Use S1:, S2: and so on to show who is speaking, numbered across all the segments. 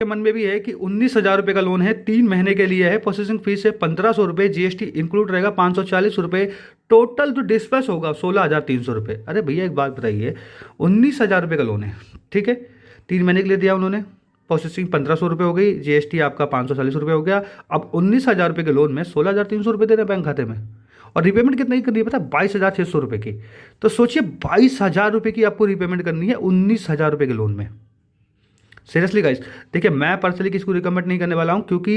S1: के मन में भी है कि 19,000 रुपये का लोन है, 3 महीने के लिए है, प्रोसेसिंग फीस है 1,500 रुपये, जीएसटी इंक्लूड रहेगा 540 रुपये, टोटल जो डिस्पर्स होगा 16,300 रुपये। अरे भैया एक बात बताइए, 19,000 रुपये का लोन है, ठीक है, 3 महीने के लिए दिया उन्होंने, प्रोसेसिंग 1,500 रुपये हो गई, जीएसटी आपका 540 रुपये हो गया। अब 19,000 रुपये के लोन में 16,300 रुपये दे रहे हैं बैंक खाते में, और रिपेमेंट कितना ही करनी है पता है, 22,600 रुपये की। तो सोचिए 22,000 रुपये की आपको रिपेमेंट करनी है 19,000 रुपये के लोन में। सीरियसली गाइस, देखिए मैं पर्सनली किसी को रिकमेंड नहीं करने वाला हूँ, क्योंकि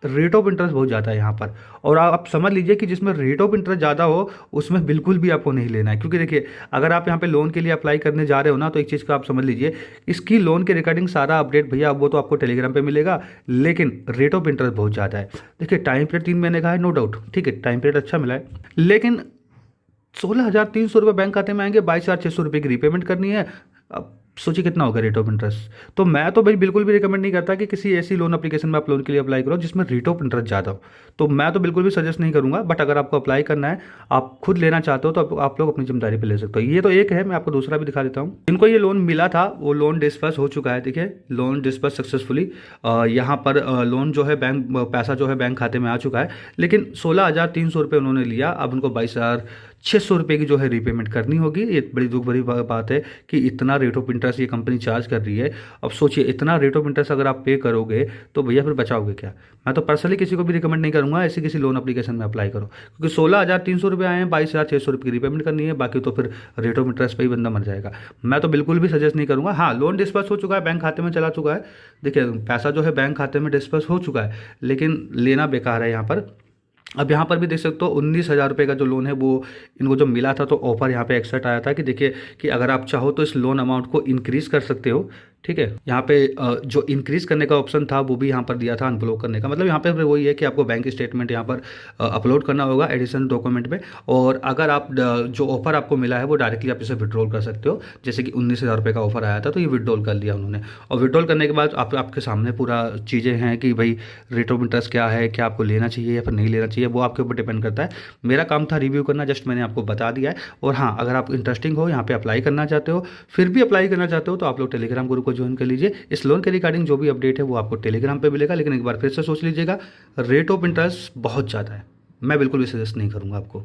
S1: रेट ऑफ इंटरेस्ट बहुत ज़्यादा है यहाँ पर, और आप समझ लीजिए कि जिसमें रेट ऑफ इंटरेस्ट ज़्यादा हो उसमें बिल्कुल भी आपको नहीं लेना है। क्योंकि देखिए अगर आप यहाँ पे लोन के लिए अप्लाई करने जा रहे हो ना, तो एक चीज़ का आप समझ लीजिए, इसकी लोन के रिगार्डिंग सारा अपडेट भैया वो तो आपको टेलीग्राम पे मिलेगा, लेकिन रेट ऑफ इंटरेस्ट बहुत ज़्यादा है। देखिए टाइम पीरियड 3 महीने का है, नो डाउट, ठीक है, टाइम पीरियड अच्छा मिला है, लेकिन 16,300 रुपये बैंक खाते में आएंगे, 22,600 रुपये की रीपेमेंट करनी है। अब सोचिए कितना होगा रेट ऑफ इंटरेस्ट। तो मैं तो भाई बिल्कुल भी रिकमेंड नहीं करता कि किसी ऐसी लोन एप्लीकेशन में आप लोन के लिए अप्लाई करो जिसमें रेट ऑफ इंटरेस्ट ज़्यादा हो। तो मैं तो बिल्कुल भी सजेस्ट नहीं करूंगा, बट अगर आपको अप्लाई करना है, आप खुद लेना चाहते हो, तो आप लोग अपनी जिम्मेदारी पे ले सकते हो। ये तो एक है, मैं आपको दूसरा भी दिखा देता हूँ। जिनको ये लोन मिला था वो लोन डिस्पर्स हो चुका है, देखिए लोन डिस्पर्स सक्सेसफुली। यहाँ पर लोन जो है बैंक पैसा जो है बैंक खाते में आ चुका है, लेकिन 16,300 रुपये उन्होंने लिया। अब उनको 22,600 रुपये की जो है रीपेमेंट करनी होगी। ये बड़ी दुख भरी बात है कि इतना रेट ऑफ इंटरेस्ट ये कंपनी चार्ज कर रही है। अब सोचिए इतना रेट ऑफ इंटरेस्ट अगर आप पे करोगे तो भैया फिर बचाओगे क्या। मैं तो पर्सनली किसी को भी रिकमेंड नहीं करूंगा ऐसी किसी लोन एप्लीकेशन में अप्लाई करो, क्योंकि 16,300 रुपये आए हैं, 22,600 रुपये की रीपेमेंट करनी है, बाकी तो फिर रेट ऑफ इंटरेस्ट पे ही बंदा मर जाएगा। मैं तो बिल्कुल भी सजेस्ट नहीं करूंगा। हाँ, लोन डिस्पर्स हो चुका है, बैंक खाते में चला चुका है, देखिए पैसा जो है बैंक खाते में डिस्पर्स हो चुका है, लेकिन लेना बेकार है यहाँ पर। अब यहाँ पर भी देख सकते हो 19,000 रुपये का जो लोन है वो इनको जो मिला था, तो ऑफर यहाँ पे एक्सेप्ट आया था कि देखिए कि अगर आप चाहो तो इस लोन अमाउंट को इंक्रीज़ कर सकते हो, ठीक है। यहाँ पे जो इंक्रीज़ करने का ऑप्शन था वो भी यहाँ पर दिया था, अनब्लॉक करने का। मतलब यहाँ पे वही है कि आपको बैंक स्टेटमेंट यहाँ पर अपलोड करना होगा एडिशनल डॉक्यूमेंट में, और अगर आप जो ऑफर आपको मिला है वो डायरेक्टली आप इसे विड्रॉल कर सकते हो। जैसे कि 19,000 रुपये का ऑफर आया था, तो ये विड्रॉल कर लिया उन्होंने, और विड्रॉल करने के बाद आपके सामने पूरा चीज़ें हैं कि भाई रेट ऑफ इंटरेस्ट क्या है, क्या आपको लेना चाहिए या फिर नहीं लेना चाहिए, वो आपके ऊपर डिपेंड करता है। मेरा काम था रिव्यू करना, जस्ट मैंने आपको बता दिया है। और हाँ, अगर आप इंटरेस्टिंग हो, यहाँ पे अप्लाई करना चाहते हो, फिर भी अप्लाई करना चाहते हो, तो आप लोग टेलीग्राम ग्रुप को ज्वाइन कर लीजिए। इस लोन के रिगार्डिंग जो भी अपडेट है वो आपको टेलीग्राम पे मिलेगा, लेकिन एक बार फिर से सोच लीजिएगा, रेट ऑफ इंटरेस्ट बहुत ज़्यादा है, मैं बिल्कुल भी सजेस्ट नहीं करूँगा आपको।